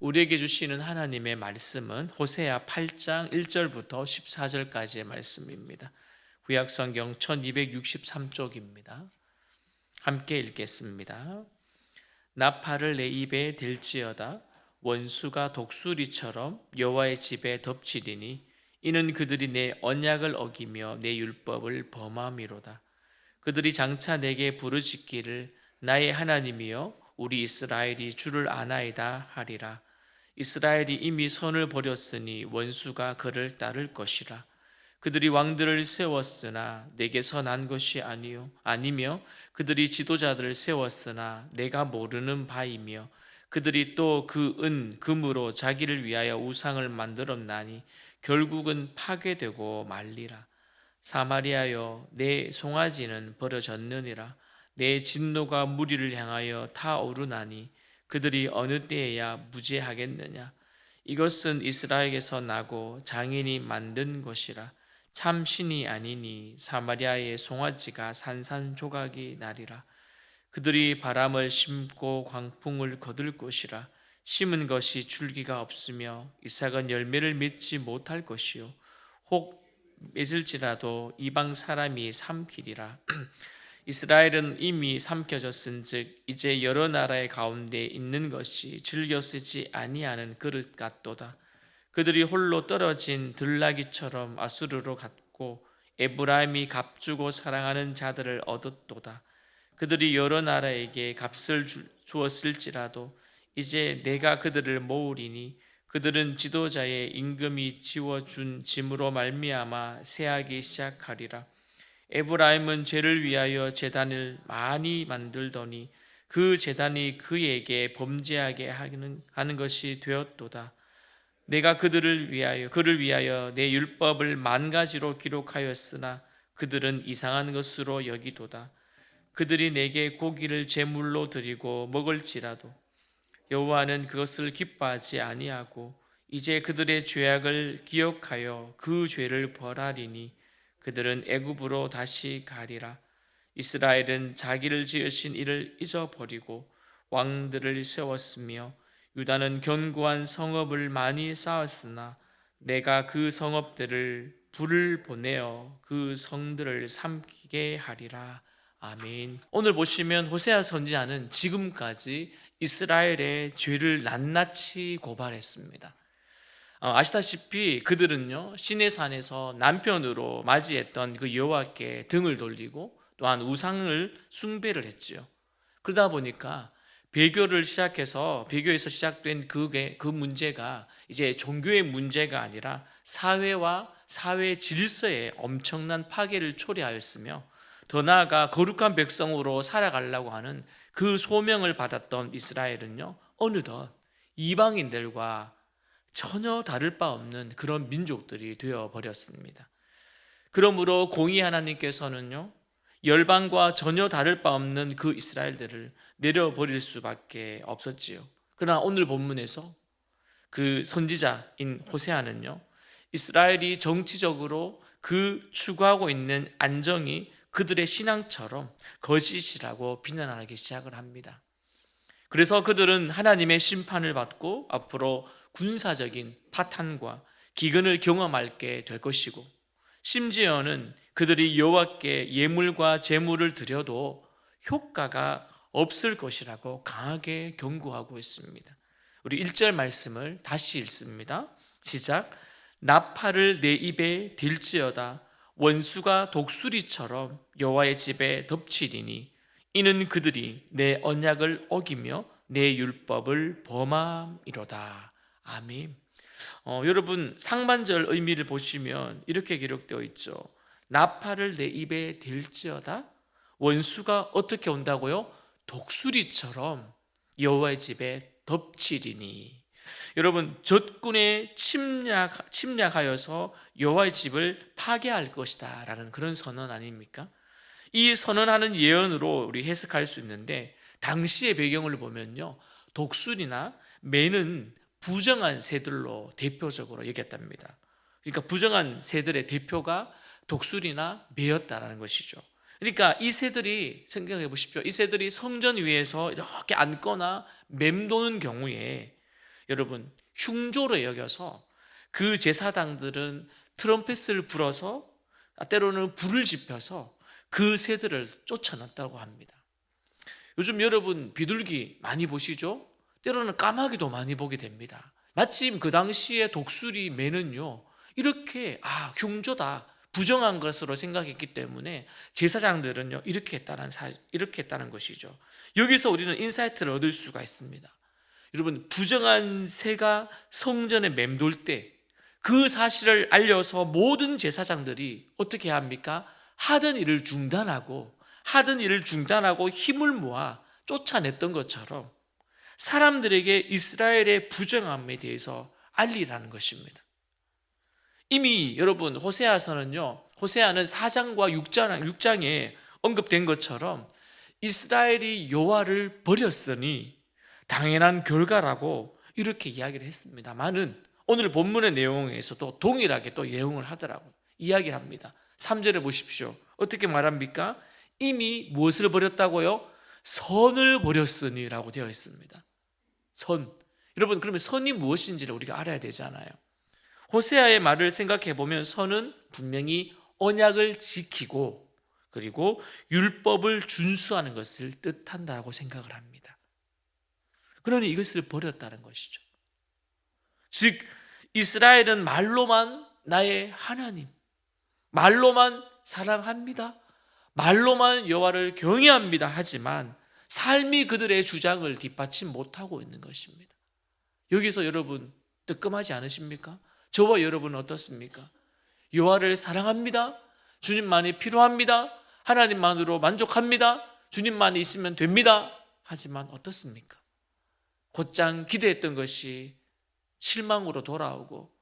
우리에게 주시는 하나님의 말씀은 호세아 8장 1절부터 14절까지의 말씀입니다. 구약성경 1263쪽입니다. 함께 읽겠습니다. 나팔을 내 입에 댈지어다. 원수가 독수리처럼 여호와의 집에 덮치리니 이는 그들이 내 언약을 어기며 내 율법을 범함이로다. 그들이 장차 내게 부르짖기를 나의 하나님이여 우리 이스라엘이 주를 아나이다 하리라. 이스라엘이 이미 선을 버렸으니 원수가 그를 따를 것이라. 그들이 왕들을 세웠으나 내게서 난 것이 아니며 그들이 지도자들을 세웠으나 내가 모르는 바이며 그들이 또 그 금으로 자기를 위하여 우상을 만들었나니 결국은 파괴되고 말리라. 사마리아여 내 송아지는 버려졌느니라. 내 진노가 무리를 향하여 타오르나니 그들이 어느 때에야 무죄하겠느냐. 이것은 이스라엘에서 나고 장인이 만든 것이라. 참 신이 아니니 사마리아의 송아지가 산산조각이 나리라. 그들이 바람을 심고 광풍을 거둘 것이라. 심은 것이 줄기가 없으며 이삭은 열매를 맺지 못할 것이요 혹 맺을지라도 이방 사람이 삼키리라. 이스라엘은 이미 삼켜졌은즉 이제 여러 나라의 가운데 있는 것이 즐겨 쓰지 아니하는 그릇 같도다. 그들이 홀로 떨어진 들나귀처럼 아수르로 갔고 에브라임이 값주고 사랑하는 자들을 얻었도다. 그들이 여러 나라에게 값을 주었을지라도 이제 내가 그들을 모으리니 그들은 지도자의 임금이 지워준 짐으로 말미암아 세하기 시작하리라. 에브라임은 죄를 위하여 제단을 많이 만들더니 그 제단이 그에게 범죄하게 하는 것이 되었도다. 내가 그를 위하여 내 율법을 만 가지로 기록하였으나 그들은 이상한 것으로 여기도다. 그들이 내게 고기를 제물로 드리고 먹을지라도 여호와는 그것을 기뻐하지 아니하고 이제 그들의 죄악을 기억하여 그 죄를 벌하리니 그들은 애굽으로 다시 가리라. 이스라엘은 자기를 지으신 이를 잊어버리고 왕들을 세웠으며 유다는 견고한 성읍을 많이 쌓았으나 내가 그 성읍들을 불을 보내어 그 성들을 삼키게 하리라. 아멘. 오늘 보시면 호세아 선지자는 지금까지 이스라엘의 죄를 낱낱이 고발했습니다. 아시다시피 그들은요 시내산에서 남편으로 맞이했던 그 여호와께 등을 돌리고 또한 우상을 숭배를 했지요. 그러다 보니까 배교에서 시작된 그 문제가 이제 종교의 문제가 아니라 사회와 사회 질서에 엄청난 파괴를 초래하였으며 더 나아가 거룩한 백성으로 살아가려고 하는 그 소명을 받았던 이스라엘은요 어느덧 이방인들과 전혀 다를 바 없는 그런 민족들이 되어버렸습니다. 그러므로 공의 하나님께서는요 열방과 전혀 다를 바 없는 그 이스라엘들을 내려버릴 수밖에 없었지요. 그러나 오늘 본문에서 그 선지자인 호세아는요 이스라엘이 정치적으로 그 추구하고 있는 안정이 그들의 신앙처럼 거짓이라고 비난하기 시작을 합니다. 그래서 그들은 하나님의 심판을 받고 앞으로 군사적인 파탄과 기근을 경험하게 될 것이고 심지어는 그들이 여호와께 예물과 제물을 드려도 효과가 없을 것이라고 강하게 경고하고 있습니다. 우리 1절 말씀을 다시 읽습니다. 시작. 나팔을 내 입에 댈지어다. 원수가 독수리처럼 여호와의 집에 덮치리니 이는 그들이 내 언약을 어기며 내 율법을 범함이로다. 아멘. 여러분 상반절 의미를 보시면 이렇게 기록되어 있죠. 나팔을 내 입에 댈지어다. 원수가 어떻게 온다고요? 독수리처럼 여호와의 집에 덮치리니. 여러분 적군에 침략하여서 여호와의 집을 파괴할 것이다 라는 그런 선언 아닙니까? 이 선언하는 예언으로 우리 해석할 수 있는데 당시의 배경을 보면요 독수리나 매는 부정한 새들로 대표적으로 여겼답니다. 그러니까 부정한 새들의 대표가 독수리나 매였다라는 것이죠. 그러니까 이 새들이 생각해 보십시오. 이 새들이 성전 위에서 이렇게 앉거나 맴도는 경우에 여러분 흉조로 여겨서 그 제사장들은 트럼펫을 불어서 때로는 불을 지펴서 그 새들을 쫓아냈다고 합니다. 요즘 여러분 비둘기 많이 보시죠? 때로는 까마귀도 많이 보게 됩니다. 마침 그 당시에 독수리 매는요 이렇게 흉조다, 부정한 것으로 생각했기 때문에 제사장들은요 이렇게 했다는 것이죠. 여기서 우리는 인사이트를 얻을 수가 있습니다. 여러분 부정한 새가 성전에 맴돌 때 그 사실을 알려서 모든 제사장들이 어떻게 합니까? 하던 일을 중단하고 힘을 모아 쫓아냈던 것처럼 사람들에게 이스라엘의 부정함에 대해서 알리라는 것입니다. 이미 여러분 호세아는 4장과 6장에 언급된 것처럼 이스라엘이 여호와를 버렸으니 당연한 결과라고 이렇게 이야기를 했습니다만은 오늘 본문의 내용에서도 동일하게 또 예언을 하더라고요. 이야기를 합니다. 3절에 보십시오. 어떻게 말합니까? 이미 무엇을 버렸다고요? 선을 버렸으니 라고 되어 있습니다. 선. 여러분 그러면 선이 무엇인지를 우리가 알아야 되잖아요. 호세아의 말을 생각해 보면 선은 분명히 언약을 지키고 그리고 율법을 준수하는 것을 뜻한다고 생각을 합니다. 그러니 이것을 버렸다는 것이죠. 즉 이스라엘은 말로만 나의 하나님, 말로만 사랑합니다, 말로만 여호와를 경외합니다 하지만 삶이 그들의 주장을 뒷받침 못하고 있는 것입니다. 여기서 여러분 뜨끔하지 않으십니까? 저와 여러분은 어떻습니까? 여호와를 사랑합니다, 주님만이 필요합니다, 하나님만으로 만족합니다, 주님만 있으면 됩니다 하지만 어떻습니까? 곧장 기대했던 것이 실망으로 돌아오고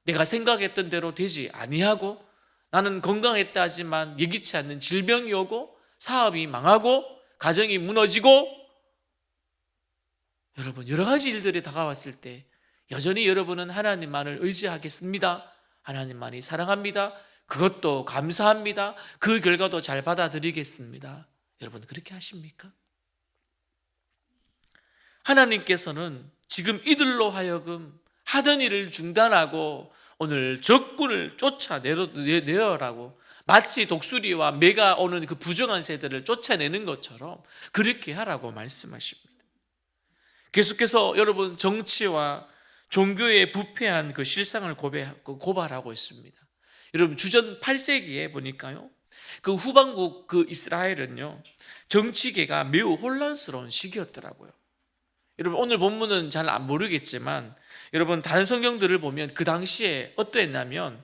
내가 생각했던 대로 되지 아니하고 나는 건강했다 하지만 예기치 않는 질병이 오고 사업이 망하고 가정이 무너지고 여러분 여러 가지 일들이 다가왔을 때 여전히 여러분은 하나님만을 의지하겠습니다, 하나님만이 사랑합니다, 그것도 감사합니다, 그 결과도 잘 받아들이겠습니다. 여러분 그렇게 하십니까? 하나님께서는 지금 이들로 하여금 하던 일을 중단하고 오늘 적군을 쫓아내라고 마치 독수리와 매가 오는 그 부정한 새들을 쫓아내는 것처럼 그렇게 하라고 말씀하십니다. 계속해서 여러분 정치와 종교에 부패한 그 실상을 고발하고 있습니다. 여러분 주전 8세기에 보니까요 그 후반국 그 이스라엘은요 정치계가 매우 혼란스러운 시기였더라고요. 여러분 오늘 본문은 잘 안 모르겠지만 여러분 다른 성경들을 보면 그 당시에 어떠했냐면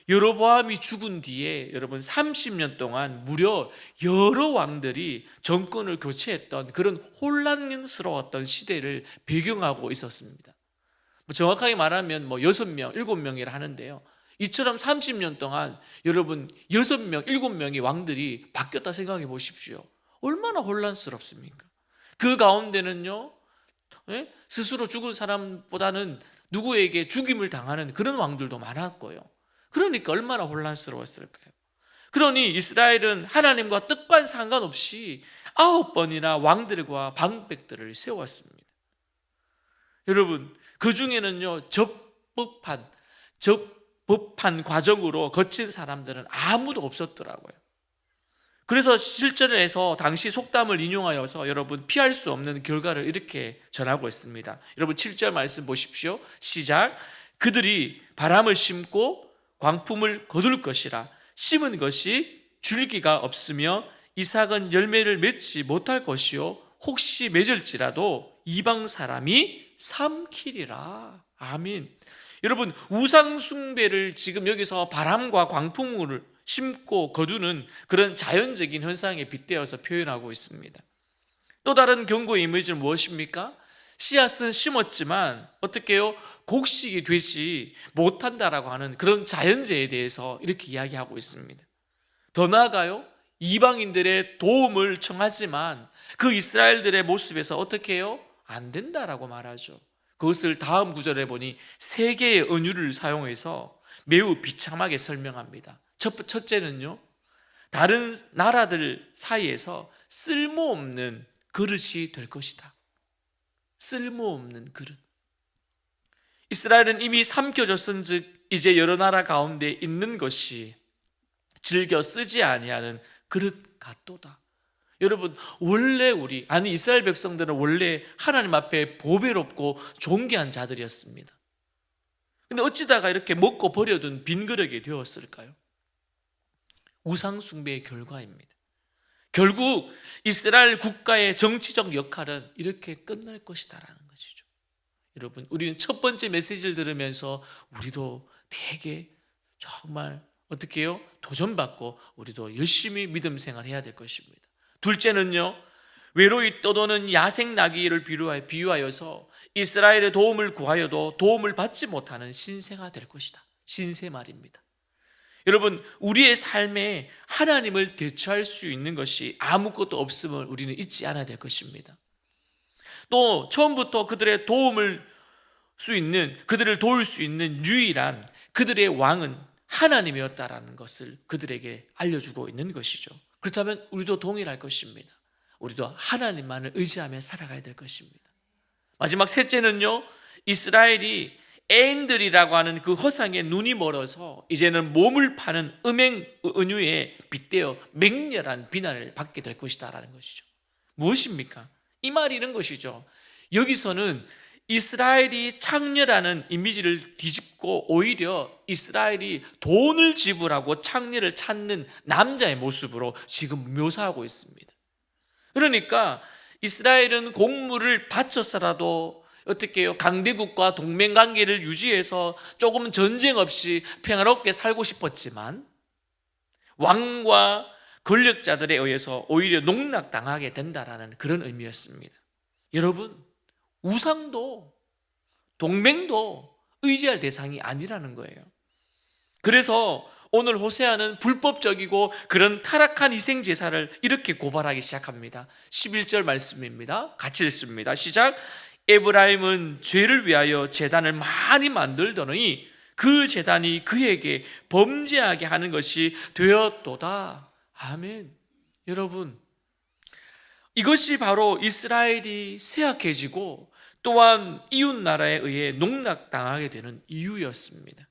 여로보암이 죽은 뒤에 여러분 30년 동안 무려 여러 왕들이 정권을 교체했던 그런 혼란스러웠던 시대를 배경하고 있었습니다. 정확하게 말하면 6명, 7명이라 하는데요, 이처럼 30년 동안 여러분 6명, 7명의 왕들이 바뀌었다 생각해 보십시오. 얼마나 혼란스럽습니까? 그 가운데는요 스스로 죽은 사람보다는 누구에게 죽임을 당하는 그런 왕들도 많았고요. 그러니까 얼마나 혼란스러웠을까요? 그러니 이스라엘은 하나님과 뜻과 상관없이 9번이나 왕들과 방백들을 세웠습니다. 여러분 그 중에는요 적법한 과정으로 거친 사람들은 아무도 없었더라고요. 그래서 실전에서 당시 속담을 인용하여서 여러분 피할 수 없는 결과를 이렇게 전하고 있습니다. 여러분 7절 말씀 보십시오. 시작. 그들이 바람을 심고 광풍을 거둘 것이라. 심은 것이 줄기가 없으며 이삭은 열매를 맺지 못할 것이요 혹시 맺을지라도 이방 사람이 삼키리라. 아멘. 여러분 우상 숭배를 지금 여기서 바람과 광풍을 심고 거두는 그런 자연적인 현상에 빗대어서 표현하고 있습니다. 또 다른 경고의 이미지는 무엇입니까? 씨앗은 심었지만 어떻게 해요? 곡식이 되지 못한다라고 하는 그런 자연재해에 대해서 이렇게 이야기하고 있습니다. 더 나아가요, 이방인들의 도움을 청하지만 그 이스라엘들의 모습에서 어떻게 해요? 안 된다라고 말하죠. 그것을 다음 구절에 보니 세 개의 은유를 사용해서 매우 비참하게 설명합니다. 첫째는요, 다른 나라들 사이에서 쓸모없는 그릇이 될 것이다. 쓸모없는 그릇. 이스라엘은 이미 삼켜졌은즉 이제 여러 나라 가운데 있는 것이 즐겨 쓰지 아니하는 그릇 같도다. 여러분, 원래 이스라엘 백성들은 원래 하나님 앞에 보배롭고 존귀한 자들이었습니다. 근데 어찌다가 이렇게 먹고 버려둔 빈 그릇이 되었을까요? 우상 숭배의 결과입니다. 결국 이스라엘 국가의 정치적 역할은 이렇게 끝날 것이다라는 것이죠. 여러분, 우리는 첫 번째 메시지를 들으면서 우리도 되게 정말 어떻게 해요? 도전받고 우리도 열심히 믿음 생활해야 될 것입니다. 둘째는요, 외로이 떠도는 야생 나귀를 비유하여서 이스라엘의 도움을 구하여도 도움을 받지 못하는 신세가 될 것이다. 신세 말입니다. 여러분, 우리의 삶에 하나님을 대처할 수 있는 것이 아무것도 없음을 우리는 잊지 않아야 될 것입니다. 또 처음부터 그들을 도울 수 있는 유일한 그들의 왕은 하나님이었다라는 것을 그들에게 알려주고 있는 것이죠. 그렇다면 우리도 동일할 것입니다. 우리도 하나님만을 의지하며 살아가야 될 것입니다. 마지막 셋째는요, 이스라엘이 애인들이라고 하는 그 허상에 눈이 멀어서 이제는 몸을 파는 은유에 빗대어 맹렬한 비난을 받게 될 것이다라는 것이죠. 무엇입니까? 이 말이 이런 것이죠. 여기서는 이스라엘이 창녀라는 이미지를 뒤집고 오히려 이스라엘이 돈을 지불하고 창녀를 찾는 남자의 모습으로 지금 묘사하고 있습니다. 그러니까 이스라엘은 곡물을 바쳐서라도 어떻게 해요? 강대국과 동맹관계를 유지해서 조금 전쟁 없이 평화롭게 살고 싶었지만 왕과 권력자들에 의해서 오히려 농락당하게 된다라는 그런 의미였습니다. 여러분, 우상도 동맹도 의지할 대상이 아니라는 거예요. 그래서 오늘 호세아는 불법적이고 그런 타락한 희생제사를 이렇게 고발하기 시작합니다. 11절 말씀입니다. 같이 읽습니다. 시작. 에브라임은 죄를 위하여 제단을 많이 만들더니 그 제단이 그에게 범죄하게 하는 것이 되었도다. 아멘. 여러분, 이것이 바로 이스라엘이 쇠약해지고 또한 이웃 나라에 의해 농락당하게 되는 이유였습니다.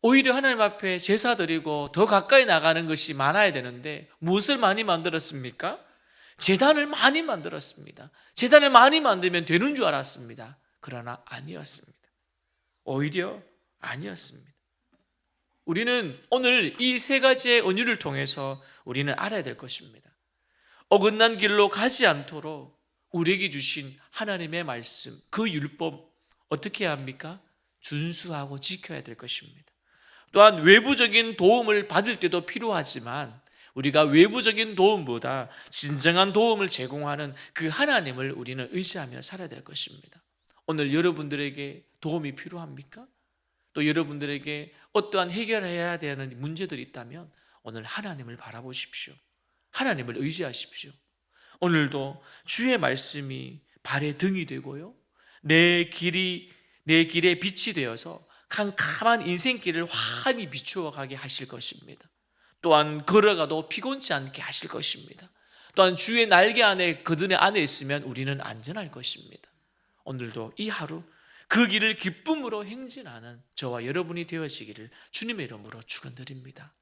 오히려 하나님 앞에 제사 드리고 더 가까이 나가는 것이 많아야 되는데 무엇을 많이 만들었습니까? 제단을 많이 만들었습니다. 제단을 많이 만들면 되는 줄 알았습니다. 그러나 아니었습니다. 오히려 아니었습니다. 우리는 오늘 이 세 가지의 은유를 통해서 우리는 알아야 될 것입니다. 어긋난 길로 가지 않도록 우리에게 주신 하나님의 말씀, 그 율법 어떻게 해야 합니까? 준수하고 지켜야 될 것입니다. 또한 외부적인 도움을 받을 때도 필요하지만 우리가 외부적인 도움보다 진정한 도움을 제공하는 그 하나님을 우리는 의지하며 살아야 될 것입니다. 오늘 여러분들에게 도움이 필요합니까? 또 여러분들에게 어떠한 해결해야 되는 문제들이 있다면 오늘 하나님을 바라보십시오. 하나님을 의지하십시오. 오늘도 주의 말씀이 발의 등이 되고요, 내 길에 빛이 되어서 캄캄한 인생길을 환히 비추어 가게 하실 것입니다. 또한 걸어가도 피곤치 않게 하실 것입니다. 또한 주의 날개 안에 그들의 안에 있으면 우리는 안전할 것입니다. 오늘도 이 하루 그 길을 기쁨으로 행진하는 저와 여러분이 되어지기를 주님의 이름으로 축원드립니다.